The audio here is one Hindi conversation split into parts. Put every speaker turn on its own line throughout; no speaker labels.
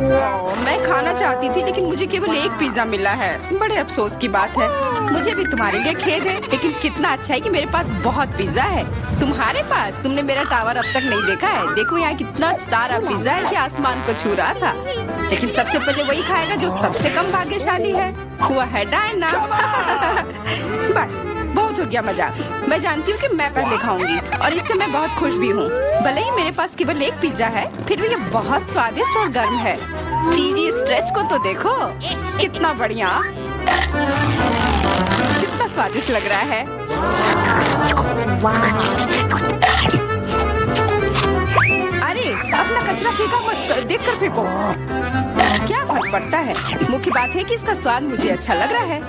मैं खाना चाहती थी लेकिन मुझे केवल एक पिज्जा मिला है। बड़े अफसोस की बात है। मुझे भी तुम्हारे लिए खेद है, लेकिन कितना अच्छा है कि मेरे पास बहुत पिज्जा है। तुम्हारे पास? तुमने मेरा टावर अब तक नहीं देखा है। देखो यहाँ कितना सारा पिज्जा है कि आसमान को छू रहा था। लेकिन सबसे पहले वही खाएगा जो सबसे कम भाग्यशाली है। वो है डायना। बस बहुत हो गया मजाक। मैं जानती हूँ कि मैं पहले खाऊंगी और इससे मैं बहुत खुश भी हूँ। भले ही मेरे पास केवल एक पिज्जा है, फिर भी ये बहुत स्वादिष्ट और गर्म है। चीजी स्ट्रेच को तो देखो, कितना बढ़िया, कितना स्वादिष्ट लग रहा है। अरे अपना कचरा फेंका मत, देख कर फेंको। क्या फर्क पड़ता है, मुख्य बात है कि इसका स्वाद मुझे अच्छा लग रहा है।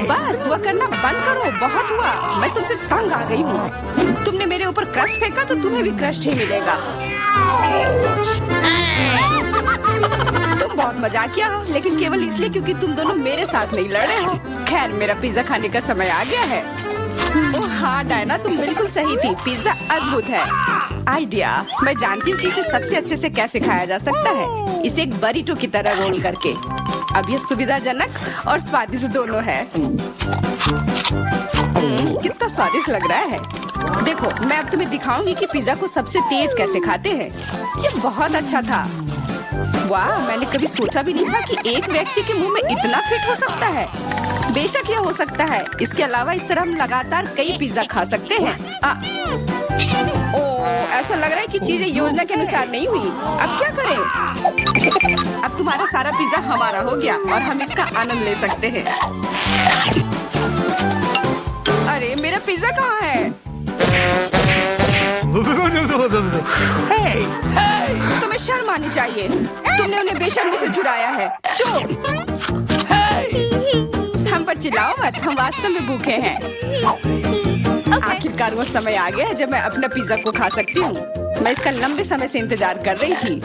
बस वह करना बंद करो, बहुत हुआ। मैं तुमसे तंग आ गई हूँ। तुमने मेरे ऊपर क्रस्ट फेंका तो तुम्हें भी क्रस्ट ही मिलेगा। तुम बहुत मजाकिया हो, लेकिन केवल इसलिए क्योंकि तुम दोनों मेरे साथ नहीं लड़े हो। खैर, मेरा पिज्जा खाने का समय आ गया है। ओह हाँ डायना, तुम बिल्कुल सही थी। पिज्जा अद्भुत है। आइडिया, मैं जानती हूँ कि इसे सबसे अच्छे से कैसे खाया जा सकता है। इसे एक बरीटो की तरह रोल करके। अब यह सुविधाजनक और स्वादिष्ट दोनों है। कितना स्वादिष्ट लग रहा है। देखो, मैं अब तुम्हें दिखाऊंगी कि पिज्जा को सबसे तेज कैसे खाते हैं। ये बहुत अच्छा था। वाह, मैंने कभी सोचा भी नहीं था कि एक व्यक्ति के मुंह में इतना फिट हो सकता है। बेशक यह हो सकता है। इसके अलावा इस तरह हम लगातार कई पिज्जा खा सकते हैं। ऐसा लग रहा है कि चीजें योजना के अनुसार नहीं हुई। अब क्या करें? अब तुम्हारा सारा पिज्जा हमारा हो गया और हम इसका आनंद ले सकते हैं। अरे मेरा पिज्जा कहाँ है? तुम्हें शर्म आनी चाहिए। तुमने उन्हें बेशर्मी से चुराया है। चुप! हम पर चिल्लाओ मत, हम वास्तव में भूखे हैं। आखिरकार वो समय आ गया है जब मैं अपना पिज्जा को खा सकती हूँ। मैं इसका लंबे समय से इंतजार कर रही थी।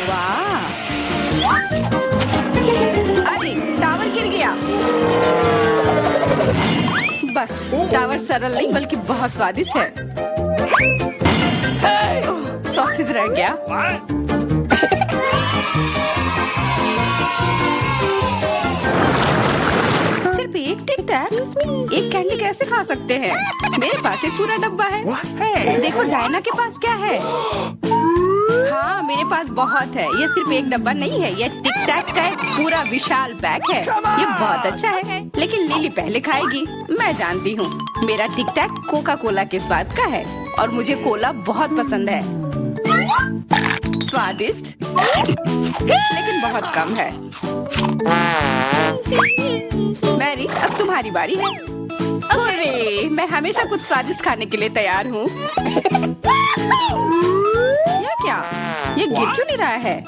वाह! अरे टावर गिर गया। बस टावर सरल नहीं बल्कि बहुत स्वादिष्ट है। सॉसेज रह गया। सिर्फ एक टिक टैक, एक कैंडी कैसे खा सकते हैं? मेरे पास एक पूरा डब्बा है। देखो डायना के पास क्या है। हाँ, मेरे पास बहुत है। ये सिर्फ एक डब्बा नहीं है, ये टिक टैक का एक पूरा विशाल पैक है। ये बहुत अच्छा है, लेकिन लिली पहले खाएगी। मैं जानती हूँ, मेरा टिक टैक कोका कोला के स्वाद का है और मुझे कोला बहुत पसंद है। स्वादिष्ट, लेकिन बहुत कम है। मैरी, अब तुम्हारी बारी है। अरे, मैं हमेशा कुछ स्वादिष्ट खाने के लिए तैयार हूँ। यह क्या? ये गिर क्यों नहीं रहा है?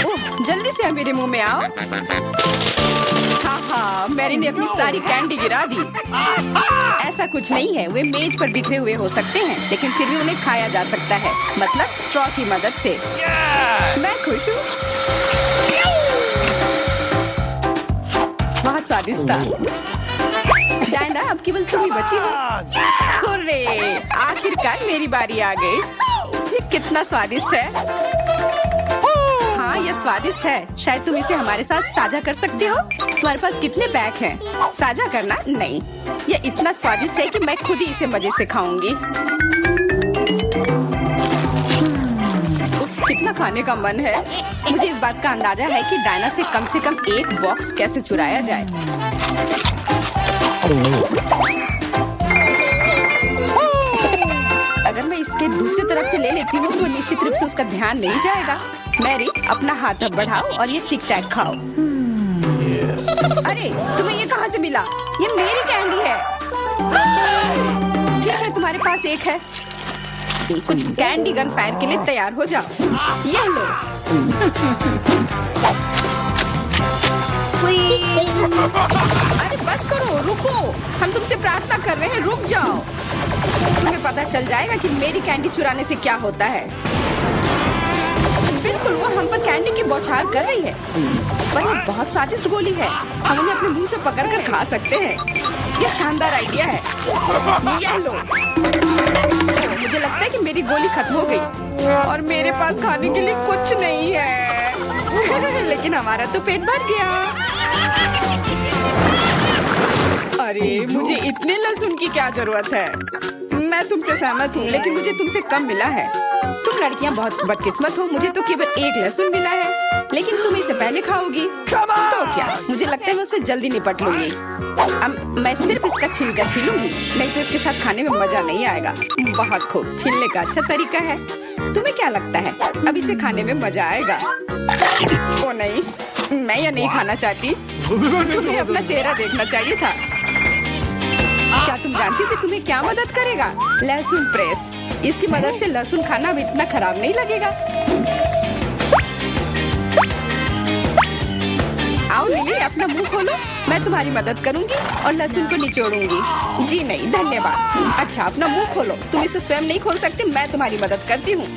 ओह, जल्दी से मेरे मुंह में आओ। हाँ, मैरी ने अपनी सारी कैंडी गिरा दी। ऐसा कुछ नहीं है, वे मेज पर बिखरे हुए हो सकते हैं, लेकिन फिर भी उन्हें खाया जा सकता है, मतलब स्ट्रॉ की मदद से। मैं खुश हूँ। बहुत स्वादिष्ट था। डायना, अब केवल तुम ही बची हो। हुर्रे, आखिरकार मेरी बारी आ गई। ये कितना स्वादिष्ट है। हाँ, यह स्वादिष्ट है। शायद तुम इसे हमारे साथ साझा कर सकते हो। तुम्हारे पास कितने पैक हैं? साझा करना नहीं। यह इतना स्वादिष्ट है कि मैं खुद ही इसे मजे से खाऊंगी। कितना खाने का मन है। मुझे इस बात का अंदाजा है कि डायना से कम एक बॉक्स कैसे चुराया जाए। अगर मैं इसके दूसरी तरफ से ले लेती हूँ तो निश्चित रूप से उसका ध्यान नहीं जाएगा। मैरी, अपना हाथ अब बढ़ाओ और ये टिक टैक खाओ। अरे, तुम्हें ये कहाँ से मिला? ये मेरी कैंडी है। ठीक है, तुम्हारे पास एक है। कुछ कैंडी गन फायर के लिए तैयार हो जाओ। ये लो। अरे बस करो, रुको। हम तुमसे प्रार्थना कर रहे हैं, रुक जाओ। तुम्हें पता चल जाएगा कि मेरी कैंडी चुराने से क्या होता है। बिल्कुल बिल्कुल वो हम पर कैंडी की बौछार कर रही है। पर ये बहुत स्वादिष्ट गोली है, हम उन्हें अपने मुंह से पकड़ कर खा सकते हैं। ये शानदार आइडिया है। ये लो। मुझे लगता है कि मेरी गोली खत्म हो गई और मेरे पास खाने के लिए कुछ नहीं है। लेकिन हमारा तो पेट भर गया। अरे मुझे इतने लहसुन की क्या जरूरत है? मैं तुमसे सहमत हूँ, लेकिन मुझे तुमसे कम मिला है। तुम लड़कियाँ बहुत बदकिस्मत हो, मुझे तो केवल 1 लहसुन मिला है, लेकिन तुम इसे पहले खाओगी तो क्या? मुझे लगता है मैं उससे जल्दी निपट लूंगी। अब मैं सिर्फ इसका छिलका छीलूंगी, नहीं तो इसके साथ खाने में मजा नहीं आएगा। बहुत खूब, छीलने का अच्छा तरीका है। तुम्हें क्या लगता है अब इसे खाने में मजा आएगा? ओ नहीं, मैं यह नहीं खाना चाहती। तुम्हें अपना चेहरा देखना चाहिए था। क्या तुम जानती हो कि तुम्हें क्या मदद करेगा? लहसुन प्रेस। इसकी मदद से लहसुन खाना भी इतना खराब नहीं लगेगा। आओ लिली, अपना मुंह खोलो, मैं तुम्हारी मदद करूंगी और लहसुन को निचोड़ूंगी। जी नहीं, धन्यवाद। अच्छा, अपना मुंह खोलो। तुम इसे स्वयं नहीं खोल सकती, मैं तुम्हारी मदद करती हूँ।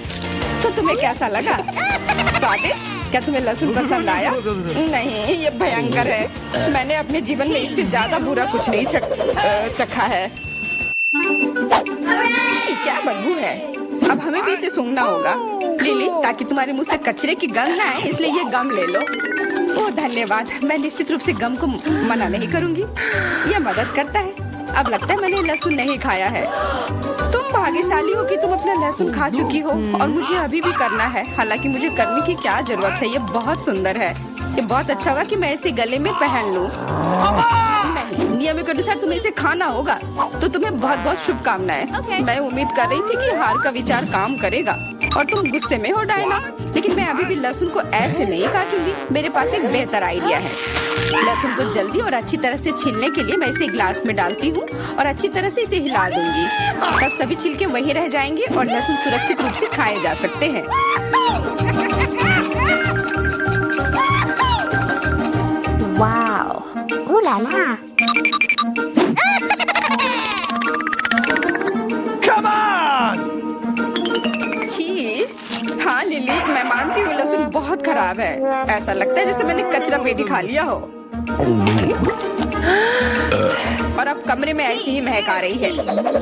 तो तुम्हें कैसा लगा? स्वादिष्ट? क्या तुम्हें लहसुन पसंद आया? नहीं, ये भयंकर है। मैंने अपने जीवन में इससे ज्यादा बुरा कुछ नहीं चखा है। क्या बदबू है। अब हमें भी इसे सूंघना होगा लिली, ताकि तुम्हारे मुंह से कचरे की गंध ना आए, इसलिए ये गम ले लो। ओह धन्यवाद, मैं निश्चित रूप से गम को मना नहीं करूंगी। यह मदद करता है। अब लगता है मैंने लहसुन नहीं खाया है। तुम भाग्यशाली हो कि तुम अपना लहसुन खा चुकी हो और मुझे अभी भी करना है। हालांकि मुझे करने की क्या जरूरत है, ये बहुत सुंदर है। ये बहुत अच्छा होगा कि मैं इसे गले में पहन लूं। नहीं, नियम के अनुसार तुम्हें इसे खाना होगा। तो तुम्हें बहुत बहुत शुभकामनाएं। मैं उम्मीद कर रही थी कि हार का विचार काम करेगा और तुम गुस्से में हो डायना, लेकिन मैं अभी भी लहसुन को ऐसे नहीं काटूंगी। मेरे पास एक बेहतर आइडिया है। लहसुन को जल्दी और अच्छी तरह से छीलने के लिए मैं इसे ग्लास में डालती हूँ और अच्छी तरह से इसे हिला दूंगी। तब सभी छिलके वहीं रह जाएंगे और लहसुन सुरक्षित रूप से खाए जा सकते हैं।
Wow, ooh la la।
Come on!
छी, हाँ लिली, मैं मानती हूँ लहसुन बहुत खराब है। ऐसा लगता है जैसे मैंने कचरा पेटी खा लिया हो। और अब कमरे में ऐसी ही महक आ रही है,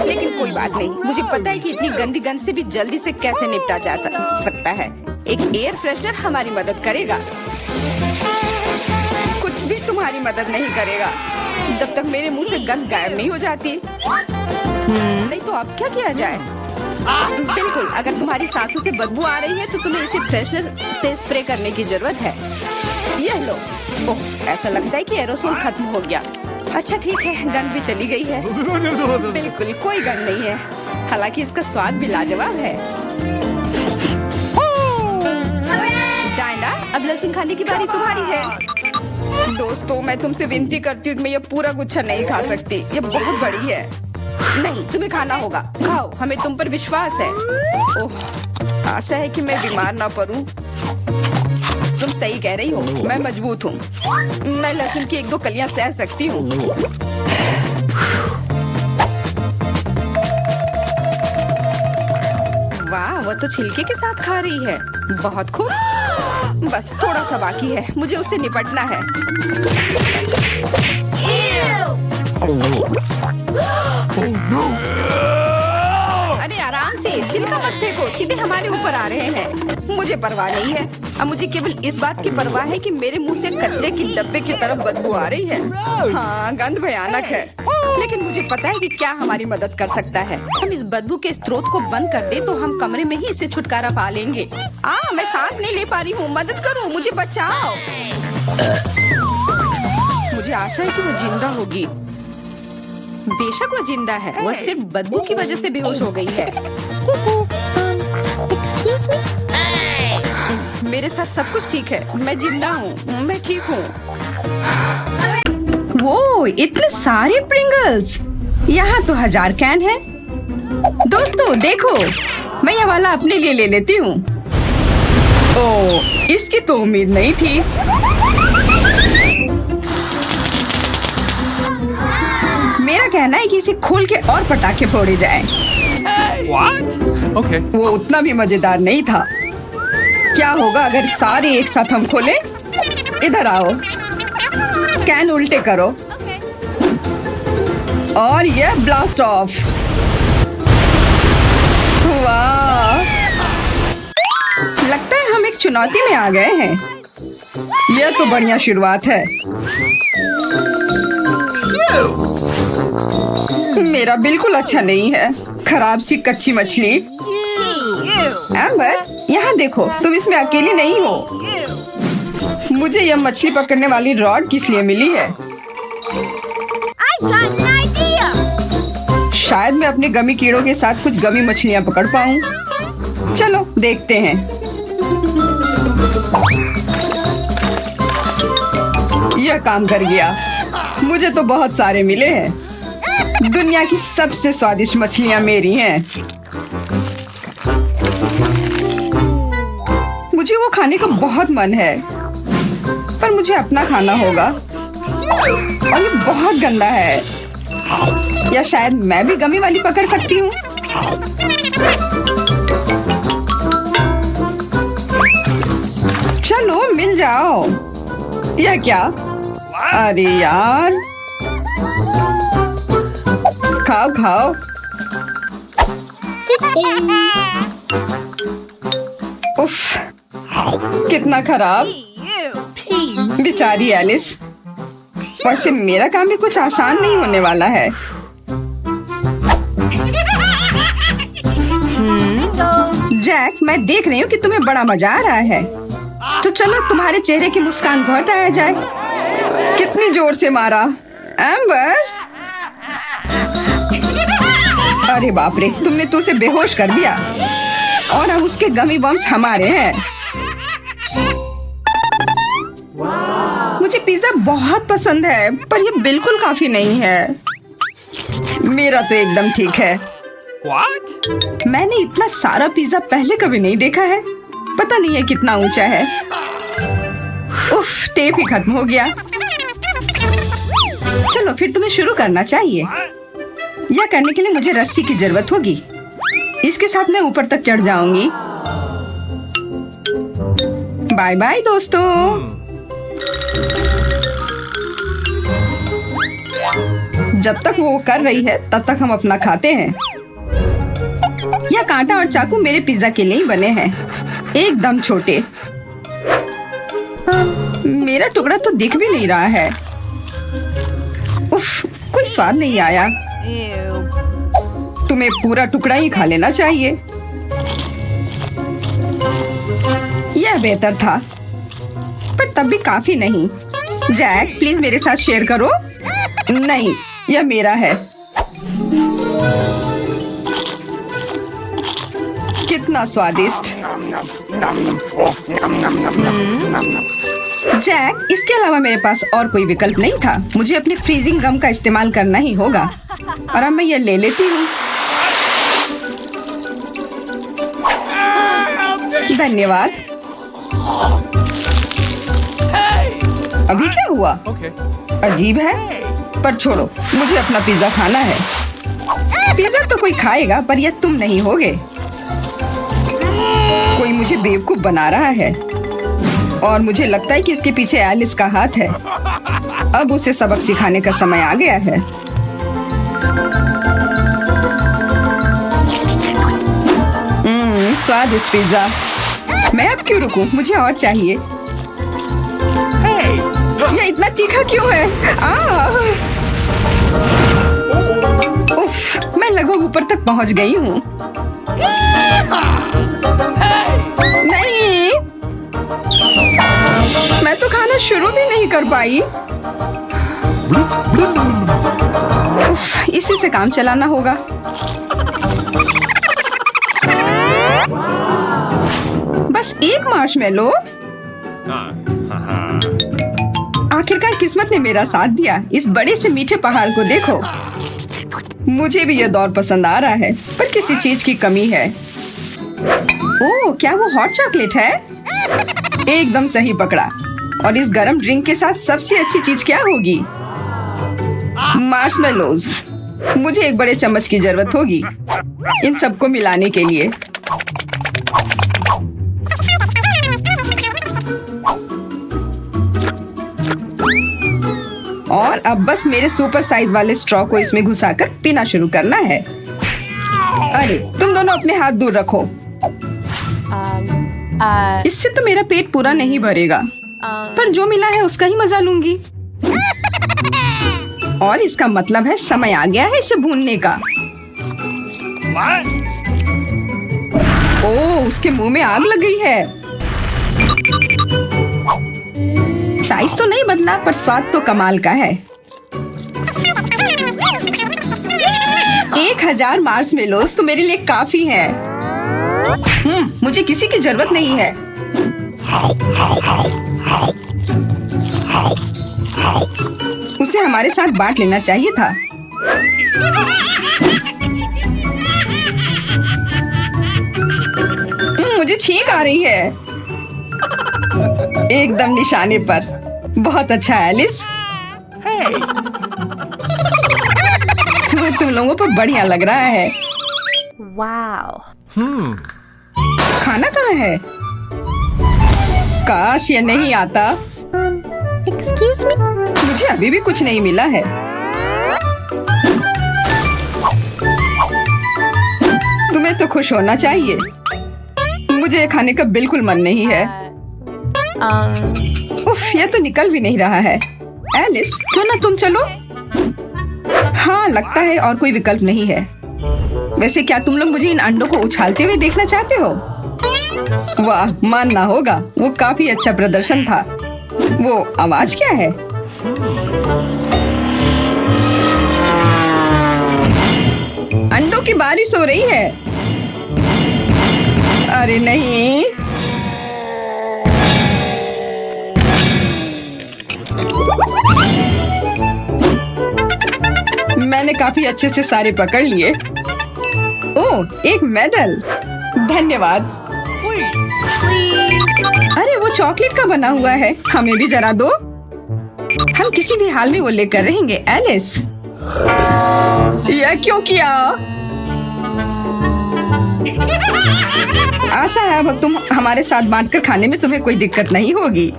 लेकिन कोई बात नहीं। मुझे पता है कि इतनी गंदी गंध से भी जल्दी से कैसे निपटा जा सकता है। एक एयर फ्रेशनर हमारी मदद करेगा। कुछ भी तुम्हारी मदद नहीं करेगा जब तक मेरे मुंह से गंध गायब नहीं हो जाती। नहीं तो अब क्या किया जाए? बिल्कुल, अगर तुम्हारी सांसों से बदबू आ रही है तो तुम्हें इसे फ्रेशनर से स्प्रे करने की जरूरत है। यह लो। ओह, ऐसा लगता है कि एरोसोल खत्म हो गया। अच्छा ठीक है, गंध भी चली गई है। बिल्कुल कोई गंध नहीं है, हालांकि इसका स्वाद भी लाजवाब है। डायना, अब लहसुन खाने की बारी तुम्हारी है। दोस्तों, मैं तुमसे विनती करती हूँ कि मैं ये पूरा गुच्छा नहीं खा सकती। ये बहुत बड़ी है। नहीं, तुम्हें खाना होगा। खाओ, हमें तुम पर विश्वास है। ओह, आशा है कि मैं बीमार ना पड़ूं। तुम सही कह रही हो, मैं मजबूत हूँ। मैं लहसुन की 1-2 कलियां सह सकती हूँ। वाह, वो तो छिलके के साथ खा रही है। बहुत खूब। बस थोड़ा सा बाकी है, मुझे उससे निपटना है। अरे आराम से, छिलका मत फेंको, सीधे हमारे ऊपर आ रहे हैं। मुझे परवाह नहीं है। अब मुझे केवल इस बात की परवाह है कि मेरे मुंह से कचरे की डब्बे की तरफ बदबू आ रही है। हाँ, गंध भयानक है, लेकिन मुझे पता है कि क्या हमारी मदद कर सकता है। हम इस बदबू के स्रोत को बंद कर दे तो हम कमरे में ही इससे छुटकारा पा लेंगे। मैं सांस नहीं ले पा रही हूँ, मदद करो, मुझे बचाओ। मुझे आशा है कि वो जिंदा होगी। बेशक वो जिंदा है, वो सिर्फ बदबू की वजह से बेहोश हो गई है।
Excuse me?
मेरे साथ सब कुछ ठीक है, मैं जिंदा हूँ, मैं ठीक हूँ। वो इतने सारे प्रिंगल्स, यहाँ तो 1000 कैन है। दोस्तों देखो, मैं ये वाला अपने लिए ले लेती हूँ। ओह, इसकी तो उम्मीद नहीं थी। मेरा कहना है कि इसे खोल के और पटाखे फोड़े जाएं।
What? Okay.
वो उतना भी मजेदार नहीं था। क्या होगा अगर सारे एक साथ हम खोलें? इधर आओ, कैन उल्टे करो और ये ब्लास्ट ऑफ। वाह, लगता है हम एक चुनौती में आ गए हैं। यह तो बढ़िया शुरुआत है। मेरा बिल्कुल अच्छा नहीं है, खराब सी कच्ची मछली। एम्बर, यहाँ देखो, तुम इसमें अकेली नहीं हो। मुझे यह मछली पकड़ने वाली रॉड किस लिए मिली है? शायद मैं अपने गमी कीड़ों के साथ कुछ गमी मछलियाँ पकड़ पाऊँ। चलो देखते हैं। यह काम कर गया। मुझे तो बहुत सारे मिले हैं। दुनिया की सबसे स्वादिष्ट मछलियाँ मेरी हैं। मुझे वो खाने का बहुत मन है, पर मुझे अपना खाना होगा और ये बहुत गंदा है। या शायद मैं भी गमी वाली पकड़ सकती हूँ। चलो मिल जाओ। यह क्या? अरे यार, खाओ खाओ। उफ, कितना खराब। बेचारी एलिस। वैसे मेरा काम भी कुछ आसान नहीं होने वाला है। जैक, मैं देख रही हूँ कि तुम्हें बड़ा मजा आ रहा है, तो चलो तुम्हारे चेहरे की मुस्कान को हटाया जाए। कितनी जोर से मारा एम्बर। अरे बाप रे, तुमने तो उसे बेहोश कर दिया और अब उसके गमी बम्स हमारे हैं। मुझे पिज्जा बहुत पसंद है, पर ये बिल्कुल काफी नहीं है। मेरा तो एकदम ठीक है। What? मैंने इतना सारा पिज्जा पहले कभी नहीं देखा है। पता नहीं है कितना ऊंचा है। उफ, टेप ही खत्म हो गया। चलो फिर तुम्हें शुरू करना चाहिए। यह करने के लिए मुझे रस्सी की जरूरत होगी। इसके साथ मैं ऊपर तक चढ़ जाऊंगी। बाय बाय दोस्तों। जब तक वो कर रही है तब तक हम अपना खाते हैं। यह कांटा और चाकू मेरे पिज्जा के लिए ही बने हैं, एकदम छोटे। मेरा टुकड़ा तो दिख भी नहीं रहा है। उफ, कोई स्वाद नहीं आया। तुम्हें पूरा टुकड़ा ही खा लेना चाहिए। यह बेहतर था, पर तब भी काफी नहीं। जैक, प्लीज मेरे साथ शेयर करो। नहीं, यह मेरा है। कितना स्वादिष्ट। जैक, इसके अलावा मेरे पास और कोई विकल्प नहीं था। मुझे अपने फ्रीजिंग गम का इस्तेमाल करना ही होगा। और अब मैं ये ले लेती हूँ। धन्यवाद। अभी क्या हुआ? अजीब है, पर छोड़ो, मुझे अपना पिज्जा खाना है। पिज्जा तो कोई खाएगा, पर यह तुम नहीं होगे। कोई मुझे बेवकूफ बना रहा है और मुझे लगता है कि इसके पीछे एलिस का हाथ है। अब उसे सबक सिखाने का समय आ गया है। स्वादिष्ट पिज्जा। मैं अब क्यों रुकूं? मुझे और चाहिए। ये इतना तीखा क्यों है? उफ, मैं लगभग ऊपर तक पहुंच गई हूँ। नहीं, मैं तो खाना शुरू भी नहीं कर पाई। उफ, इसी से काम चलाना होगा। बस एक मार्शमेलो। आखिरकार किस्मत ने मेरा साथ दिया। इस बड़े से मीठे पहाड़ को देखो। मुझे भी यह दौर पसंद आ रहा है, पर किसी चीज की कमी है। ओह, क्या वो हॉट चॉकलेट है? एकदम सही पकड़ा। और इस गरम ड्रिंक के साथ सबसे अच्छी चीज क्या होगी? मार्शमेलोज। मुझे एक बड़े चम्मच की जरूरत होगी इन सबको मिलाने के लिए। और अब बस मेरे सुपर साइज वाले स्ट्रॉ को इसमें घुसाकर पीना शुरू करना है। अरे तुम दोनों अपने हाथ दूर रखो। इससे तो मेरा पेट पूरा नहीं भरेगा, पर जो मिला है उसका ही मजा लूंगी। और इसका मतलब है समय आ गया है इसे भूनने का। ओह, उसके मुंह में आग लग गई है। साइज तो नहीं बदला, पर स्वाद तो कमाल का है। 1000 मार्शमेलोस तो मेरे लिए काफी है। मुझे किसी की जरूरत नहीं है। उसे हमारे साथ बांट लेना चाहिए था। मुझे छींक आ रही है। एकदम निशाने पर। बहुत अच्छा एलिस। वो तुम लोगों पर बढ़िया लग रहा है।
Wow.
खाना कहाँ है? काश ये नहीं आता।
Excuse me?
मुझे अभी भी कुछ नहीं मिला है। तुम्हें तो खुश होना चाहिए। मुझे ये खाने का बिल्कुल मन नहीं है। उफ, ये तो निकल भी नहीं रहा है। एलिस, क्यों ना तुम चलो? हाँ, लगता है और कोई विकल्प नहीं है। वैसे क्या तुम लोग मुझे इन अंडों को उछालते हुए देखना चाहते हो? वाह, मानना होगा, वो काफी अच्छा प्रदर्शन था। वो आवाज क्या है? अंडों की बारिश हो रही है। अरे नहीं। मैंने काफी अच्छे से सारे पकड़ लिए। ओह, एक मेडल। धन्यवाद। अरे वो चॉकलेट का बना हुआ है, हमें भी जरा दो। हम किसी भी हाल में वो लेकर रहेंगे। एलिस, यह क्यों किया? आशा है अब तुम हमारे साथ बांटकर खाने में तुम्हें कोई दिक्कत नहीं होगी।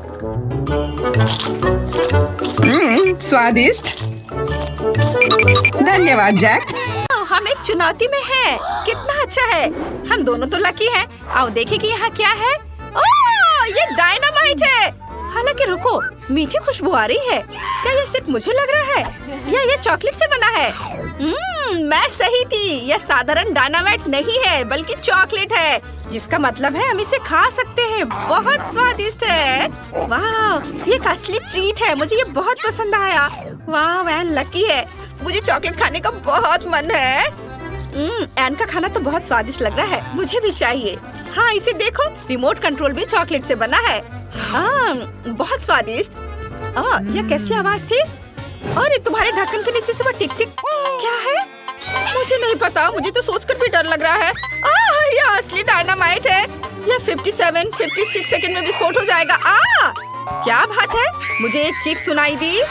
स्वादिष्ट। धन्यवाद जैक। हम एक चुनौती में हैं। कितना अच्छा है। हम दोनों तो लकी हैं। आओ देखें कि यहाँ क्या है। ओह, ये डायनामाइट है। हालांकि रुको, मीठी खुशबू आ रही है। क्या ये सिर्फ मुझे लग रहा है या ये चॉकलेट से बना है? मैं सही थी। यह साधारण डायनामाइट नहीं है, बल्कि चॉकलेट है, जिसका मतलब है हम इसे खा सकते हैं। बहुत स्वादिष्ट है। वाह, ये असली ट्रीट है। मुझे ये बहुत पसंद आया। वाह, मैं लकी है। मुझे चॉकलेट खाने का बहुत मन है। एन का खाना तो बहुत स्वादिष्ट लग रहा है। मुझे भी चाहिए। हाँ, इसे देखो, रिमोट कंट्रोल भी चॉकलेट से बना है। हाँ, बहुत स्वादिष्ट। यह कैसी आवाज थी? अरे तुम्हारे ढक्कन के नीचे से वो टिक टिक क्या है? मुझे नहीं पता। मुझे तो सोचकर भी डर लग रहा है। यह असली डायनामाइट है। यह 57-56 सेकंड में विस्फोट हो जाएगा। क्या बात है? मुझे एक चीख सुनाई दी।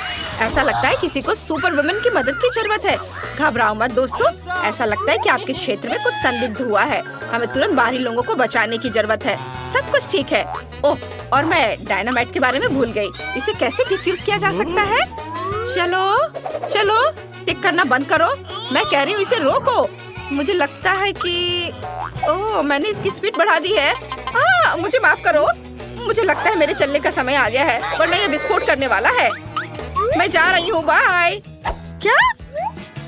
ऐसा लगता है किसी को सुपर वुमन की मदद की जरूरत है। घबराओ मत दोस्तों। ऐसा लगता है कि आपके क्षेत्र में कुछ संदिग्ध हुआ है। हमें तुरंत बाहरी लोगों को बचाने की जरूरत है। सब कुछ ठीक है। ओह, और मैं डायनामाइट के बारे में भूल गई। इसे कैसे डिफ्यूज किया जा सकता है? चलो चलो, टिक करना बंद करो। मैं कह रही हूँ इसे रोको। मुझे लगता है कि ओह, मैंने इसकी स्पीड बढ़ा दी है। मुझे माफ करो। मुझे लगता है मेरे चलने का समय आ गया है, वरना ये विस्फोट करने वाला है। मैं जा रही हूँ, बाय। क्या?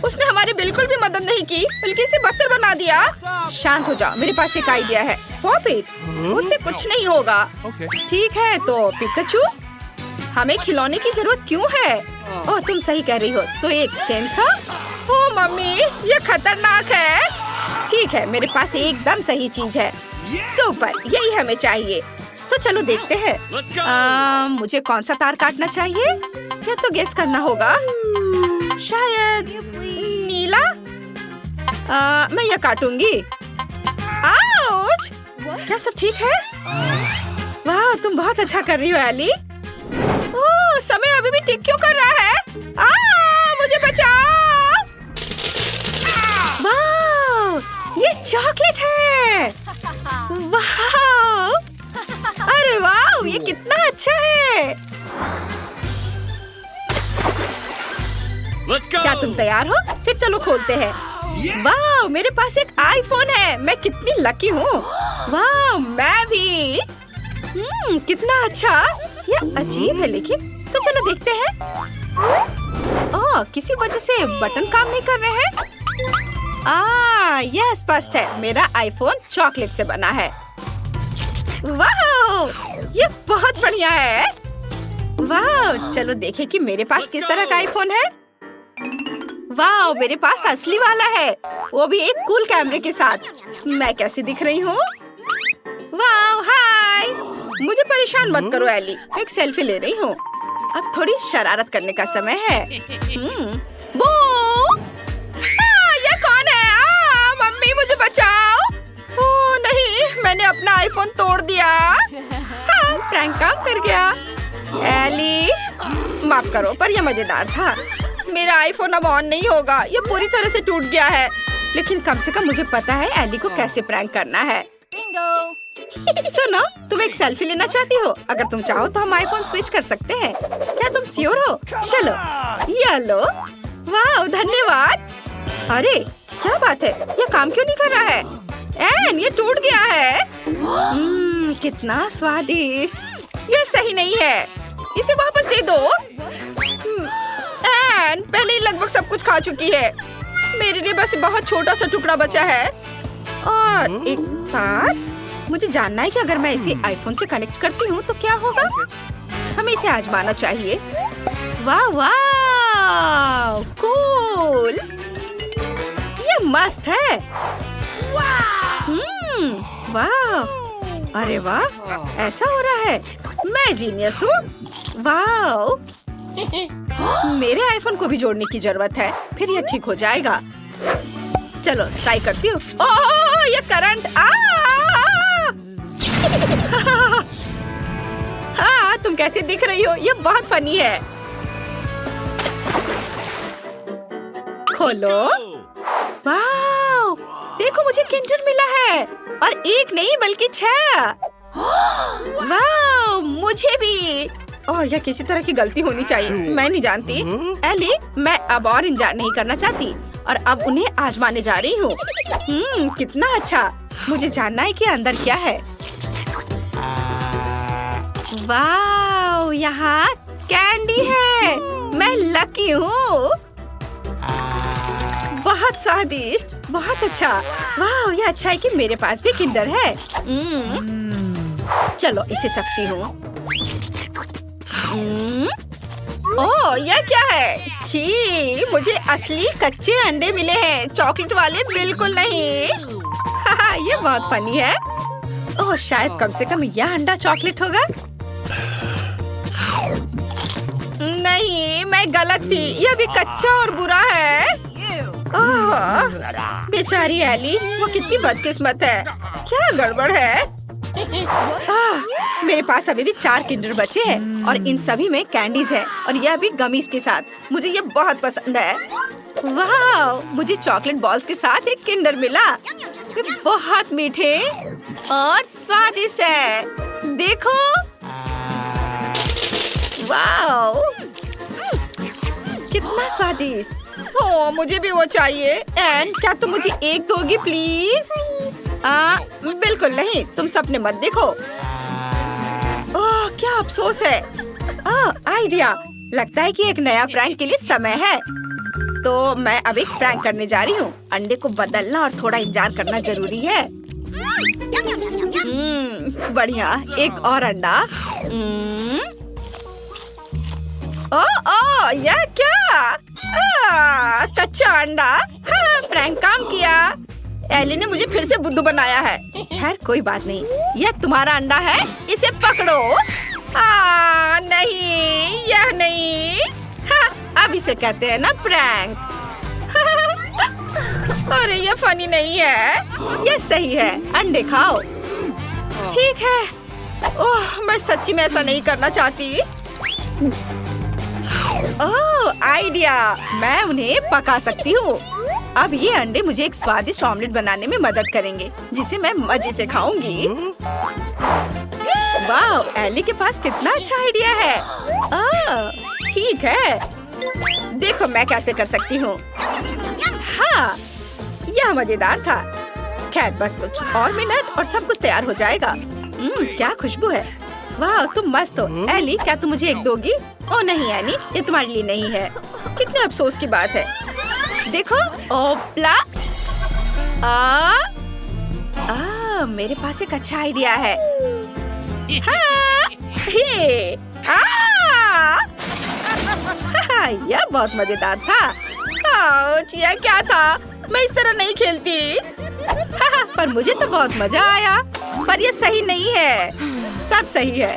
उसने हमारी बिल्कुल भी मदद नहीं की, बल्कि इसे बदतर बना दिया। शांत हो जाओ, मेरे पास एक आइडिया है। पॉप इट, उससे कुछ नहीं होगा। ठीक है, तो पिकाचू, हमें खिलौने की जरूरत क्यों है? ओह, तुम सही कह रही हो। तो एक चेनसॉ? ओह मम्मी, ये खतरनाक है। ठीक है, मेरे पास एकदम सही चीज है। सुपर, यही हमें चाहिए। तो चलो देखते हैं। मुझे कौन सा तार काटना चाहिए? या तो गेस करना होगा। शायद नीला। मैं यह काटूंगी। आउच! क्या सब ठीक है? वाह, तुम बहुत अच्छा कर रही हो एली। ओह, समय अभी भी टिक क्यों कर रहा है? मुझे बचाओ! वाह, ये चॉकलेट है। वाह! अरे वाह, ये कितना अच्छा है।
Let's go.
क्या तुम तैयार हो? फिर चलो खोलते हैं। वाह, मेरे पास एक आईफोन है। मैं कितनी लकी हूँ। वाह, मैं भी। कितना अच्छा। यह अजीब है लेकिन। तो चलो देखते हैं। ओह, किसी वजह से बटन काम नहीं कर रहे हैं। यह स्पष्ट है। मेरा आईफोन चॉकलेट से बना है। वाह, ये बहुत बढ़िया है। वाह, चलो देखें कि मेरे पास किस तरह का आईफोन है। वाह, मेरे पास असली वाला है, वो भी एक कूल कैमरे के साथ। मैं कैसी दिख रही हूँ? वाह, हाय। मुझे परेशान मत करो एली, एक सेल्फी ले रही हूँ। अब थोड़ी शरारत करने का समय है। बू! ये कौन है? मम्मी मुझे बचाओ। ओह नहीं, मैंने अपना आईफोन तोड़ दिया। प्रैंक काम कर गया। एली, माफ करो पर यह मजेदार था। मेरा आईफोन अब ऑन नहीं होगा, ये पूरी तरह से टूट गया है। लेकिन कम से कम मुझे पता है एली को कैसे प्रैंक करना है। सुनो, तुम एक सेल्फी लेना चाहती हो? अगर तुम चाहो तो हम आईफोन स्विच कर सकते हैं। क्या तुम श्योर हो? चलो, ये लो। वाह, धन्यवाद। अरे क्या बात है, ये काम क्यों नहीं कर रहा है? एन, ये टूट गया है। कितना स्वादिष्ट। ये सही नहीं है, इसे वापस दे दो। एन पहले ही लगभग सब कुछ खा चुकी है। मेरे लिए बस बहुत छोटा सा टुकड़ा बचा है। और एक तार। मुझे जानना है कि अगर मैं इसे आईफोन से कनेक्ट करती हूँ तो क्या होगा। हमें इसे आजमाना चाहिए। वाह वाह, कूल। ये मस्त है। वाह, अरे वाह, ऐसा हो रहा है। मैं जीनियस हूँ। वाह, मेरे आईफोन को भी जोड़ने की जरूरत है, फिर यह ठीक हो जाएगा। चलो ट्राई करती हूँ। ओह, ये करंट। हाँ, तुम कैसी दिख रही हो? ये बहुत फनी है। खोलो। वाह, देखो मुझे किंडर मिला है, और एक नहीं बल्कि 6। वाह, मुझे भी। ओह, यह किसी तरह की गलती होनी चाहिए। मैं नहीं जानती। एली, मैं अब और इंतजार नहीं करना चाहती और अब उन्हें आजमाने जा रही हूँ। कितना अच्छा। मुझे जानना है कि अंदर क्या है। वाह, यहाँ कैंडी है। मैं लकी हूँ। बहुत स्वादिष्ट, बहुत अच्छा। वाह, यह अच्छा है कि मेरे पास भी किंडर है। चलो इसे चखती हूँ। ओह, यह क्या है? छी, मुझे असली कच्चे अंडे मिले हैं, चॉकलेट वाले बिल्कुल नहीं। ये बहुत फनी है। ओह, शायद कम से कम यह अंडा चॉकलेट होगा। नहीं, मैं गलत थी। यह भी कच्चा और बुरा है। बेचारी एली, वो कितनी बदकिस्मत है। क्या गड़बड़ है? मेरे पास अभी भी 4 किंडर बचे हैं और इन सभी में कैंडीज है, और यह भी गमीज के साथ। मुझे ये बहुत पसंद है। वाह, मुझे चॉकलेट बॉल्स के साथ एक किंडर मिला। ये बहुत मीठे और स्वादिष्ट है। देखो। वाह, कितना स्वादिष्ट। ओह, मुझे भी वो चाहिए। एन, क्या तुम मुझे एक दोगी प्लीज? बिल्कुल नहीं, तुम सपने मत देखो। ओह, क्या अफसोस है। आइडिया। लगता है कि एक नया प्रैंक के लिए समय है। तो मैं अब एक प्रैंक करने जा रही हूँ। अंडे को बदलना और थोड़ा इंतजार करना जरूरी है। बढ़िया, एक और अंडा। ओह, यह क्या? कच्चा अंडा। प्रैंक काम किया। एली ने मुझे फिर से बुद्धू बनाया है। खैर कोई बात नहीं, यह तुम्हारा अंडा है, इसे पकड़ो। नहीं, यह नहीं। अब इसे कहते हैं ना प्रैंक। अरे यह फनी नहीं है, यह सही है। अंडे खाओ। ठीक है। ओह, मैं सच्ची में ऐसा नहीं करना चाहती। ओह, आइडिया। मैं उन्हें पका सकती हूँ। अब ये अंडे मुझे एक स्वादिष्ट ऑमलेट बनाने में मदद करेंगे, जिसे मैं मजे से खाऊंगी। वाह, एली के पास कितना अच्छा आइडिया है। ठीक है। देखो मैं कैसे कर सकती हूँ। हाँ, यह मजेदार था। खैर बस कुछ और मिनट और सब कुछ तैयार हो जाएगा। क्या खुशबू है। वाह तुम मस्त हो। एली, क्या तुम मुझे एक दोगी? ओ नहीं एनी, ये तुम्हारे लिए नहीं है। कितने अफसोस की बात है। देखो, ओपला। मेरे पास एक अच्छा आइडिया है। हाँ, हे, यह बहुत मजेदार था। यह क्या था? मैं इस तरह नहीं खेलती। पर मुझे तो बहुत मजा आया। पर यह सही नहीं है। सब सही है।